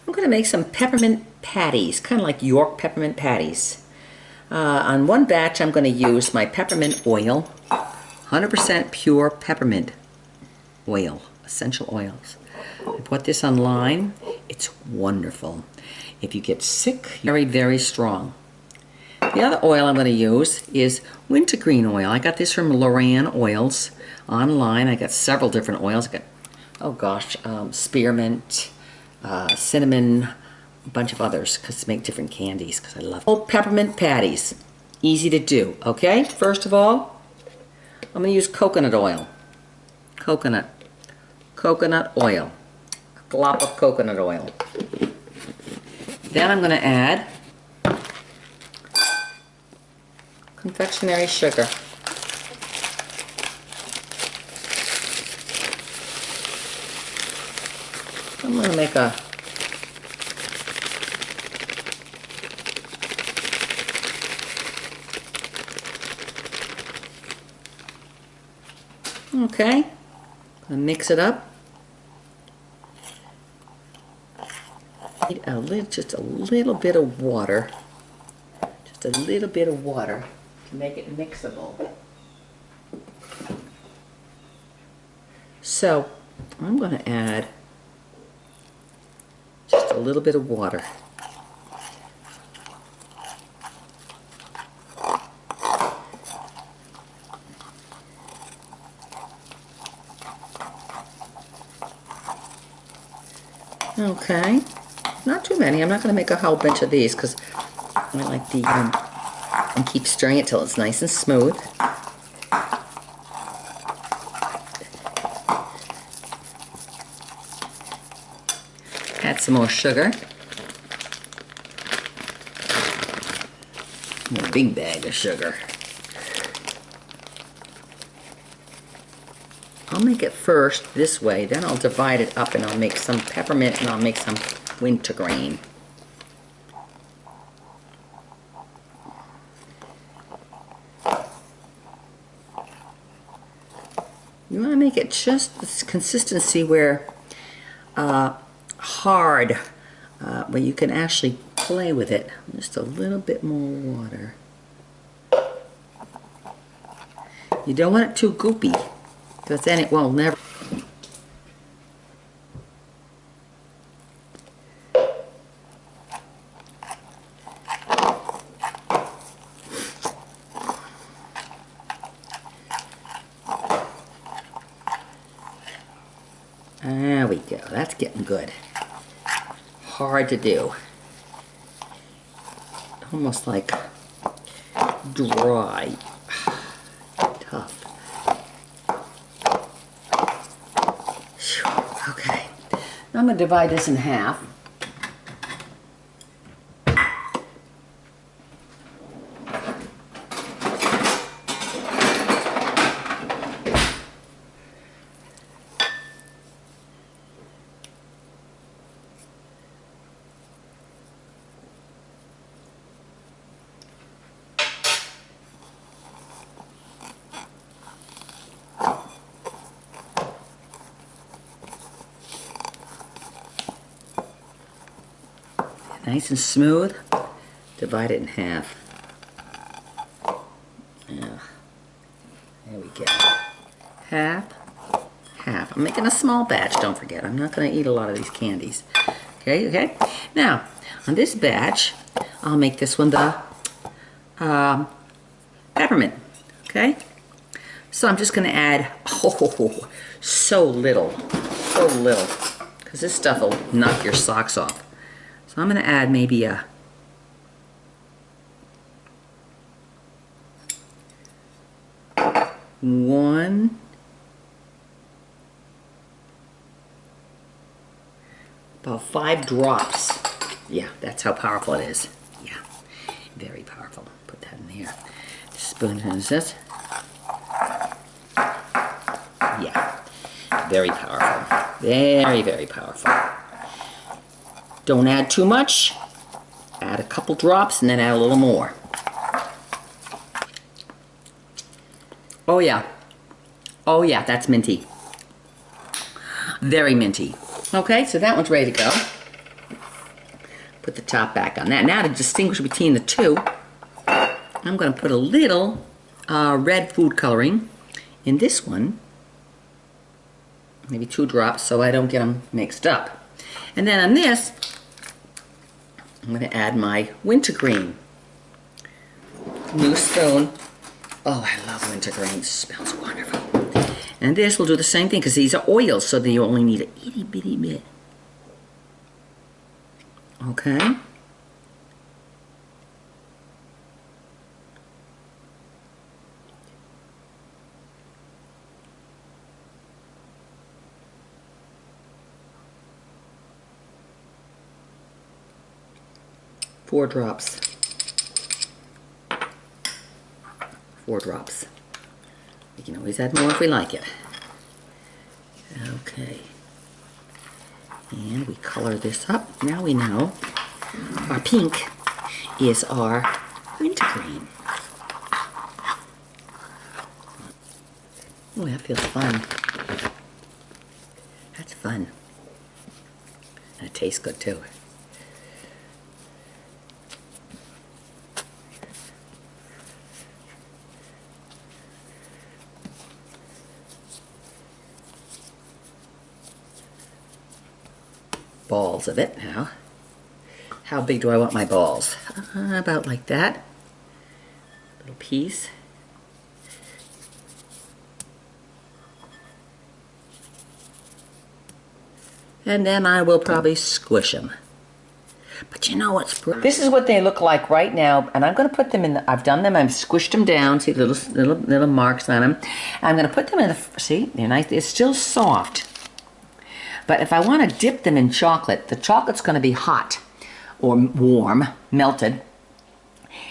I'm going to make some peppermint patties, kind of like York peppermint patties. On one batch, I'm going to use my peppermint oil, 100% pure peppermint oil, essential oils. I put this online. It's wonderful. If you get sick, very, very strong. The other oil I'm going to use is Wintergreen oil. I got this from Loran Oils online. I got several different oils. I got, oh gosh, spearmint, cinnamon, a bunch of others because to make different candies because I love peppermint patties. Easy to do, okay? First of all, I'm going to use coconut oil. Coconut oil. A glop of coconut oil. Then I'm going to add confectionery sugar. I'm going to make a okay, I'm mix it up. Just a little bit of water. Just a little bit of water to make it mixable. So I'm going to add just a little bit of water. Okay, not too many. I'm not going to make a whole bunch of these because I like the and keep stirring it till it's nice and smooth. Add some more sugar. A big bag of sugar. I'll make it first this way, then I'll divide it up and I'll make some peppermint and I'll make some wintergreen. You want to make it just this consistency where hard, where you can actually play with it. Just a little bit more water. You don't want it too goopy, because then it will never. There we go. That's getting good. Hard to do. Almost like dry. Tough. Okay. Now I'm going to divide this in half. Nice and smooth. Divide it in half. Yeah. There we go. Half. Half. I'm making a small batch, don't forget. I'm not going to eat a lot of these candies. Okay, okay? Now, on this batch, I'll make this one the peppermint. Okay? So I'm just going to add, oh, so little. So little. Because this stuff will knock your socks off. So I'm going to add maybe a one, about 5 drops. Yeah, that's how powerful it is. Yeah, very powerful. Put that in here. Spoon is this. Yeah, very powerful. Very, very powerful. Don't add too much. Add a couple drops and then add a little more. Oh yeah. Oh yeah, that's minty. Very minty. Okay, so that one's ready to go. Put the top back on that. Now to distinguish between the two, I'm going to put a little red food coloring in this one. Maybe 2 drops so I don't get them mixed up. And then on this, I'm going to add my Wintergreen. New spoon. Oh, I love Wintergreen. It smells wonderful. And this will do the same thing because these are oils, so that you only need an itty bitty bit. Okay. Four drops. 4 drops. We can always add more if we like it. Okay. And we color this up. Now we know our pink is our wintergreen. Oh, that feels fun. That's fun. And it tastes good too. Balls of it now. How big do I want my balls? About like that. Little piece. And then I will probably squish them. But you know what's... This is what they look like right now, and I'm going to put them in the... I've done them, I've squished them down. See little marks on them. I'm going to put them in the... See, they're nice. They're still soft. But if I want to dip them in chocolate, the chocolate's going to be hot or warm, melted.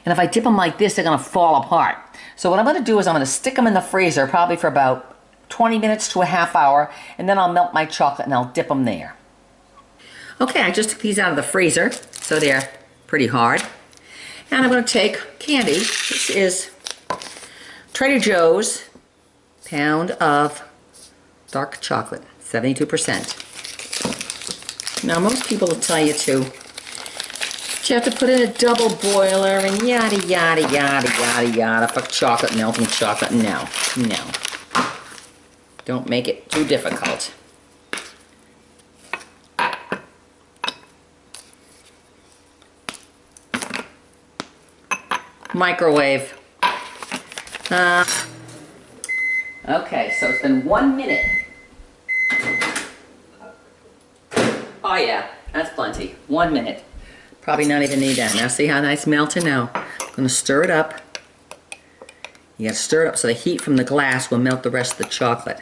And if I dip them like this, they're going to fall apart. So what I'm going to do is I'm going to stick them in the freezer probably for about 20 minutes to a half hour, and then I'll melt my chocolate and I'll dip them there. Okay, I just took these out of the freezer, so they're pretty hard. And I'm going to take candy. This is Trader Joe's pound of dark chocolate. 72%. Now most people will tell you you have to put in a double boiler and yada yada yada yada yada for chocolate, melting chocolate. No, no. Don't make it too difficult. Microwave. Okay, so it's been 1 minute. Oh yeah, that's plenty. 1 minute. Probably not even need that. Now see how nice melting now? I'm going to stir it up. You got to stir it up so the heat from the glass will melt the rest of the chocolate.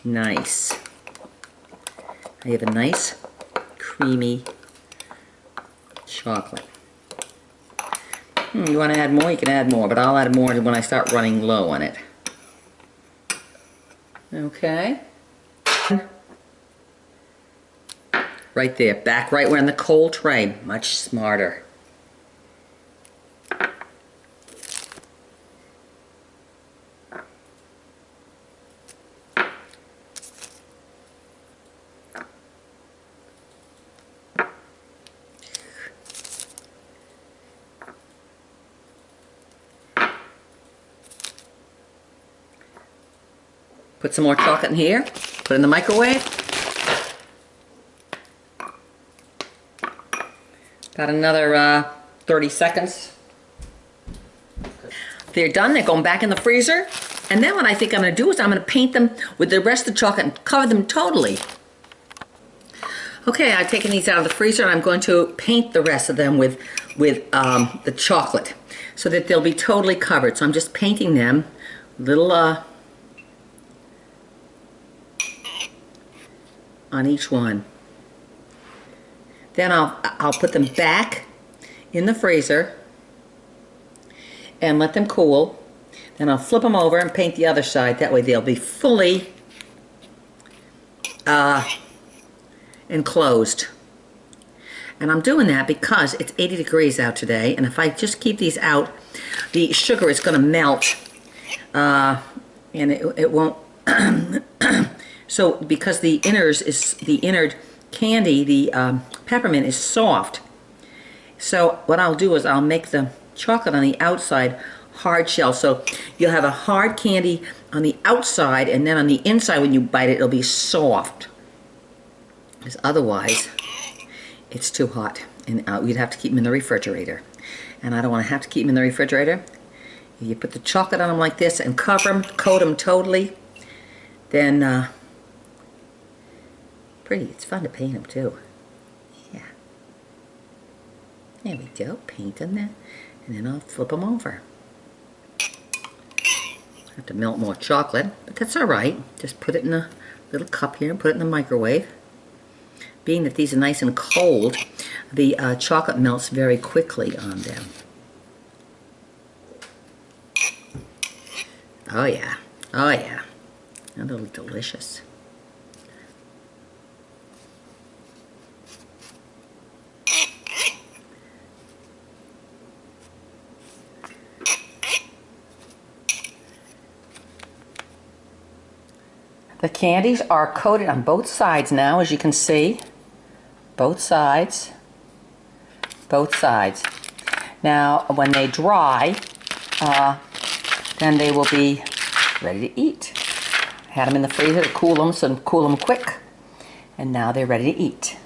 Nice. I have a nice creamy chocolate. You want to add more? You can add more, but I'll add more when I start running low on it. Okay. Right there, back right where in the cold tray. Much smarter. Put some more chocolate in here. Put it in the microwave. About another 30 seconds. They're done. They're going back in the freezer. And then what I think I'm going to do is I'm going to paint them with the rest of the chocolate and cover them totally. Okay, I've taken these out of the freezer and I'm going to paint the rest of them with the chocolate so that they'll be totally covered. So I'm just painting them little on each one. Then I'll put them back in the freezer and let them cool. Then I'll flip them over and paint the other side. That way they'll be fully enclosed. And I'm doing that because it's 80 degrees out today, and if I just keep these out, the sugar is going to melt, and it won't. So because the innard candy, the peppermint is soft. So what I'll do is I'll make the chocolate on the outside hard shell. So you'll have a hard candy on the outside, and then on the inside when you bite it, it'll be soft. Because otherwise, it's too hot. And you'd have to keep them in the refrigerator. And I don't want to have to keep them in the refrigerator. You put the chocolate on them like this and cover them, coat them totally. Then, pretty. It's fun to paint them too. Yeah. There we go. Paint them there. And then I'll flip them over. Have to melt more chocolate, but that's all right. Just put it in a little cup here and put it in the microwave. Being that these are nice and cold, the chocolate melts very quickly on them. Oh yeah, oh yeah. That'll look delicious. The candies are coated on both sides now, as you can see. Both sides. Both sides. Now, when they dry, then they will be ready to eat. I had them in the freezer to cool them, so cool them quick. And now they're ready to eat.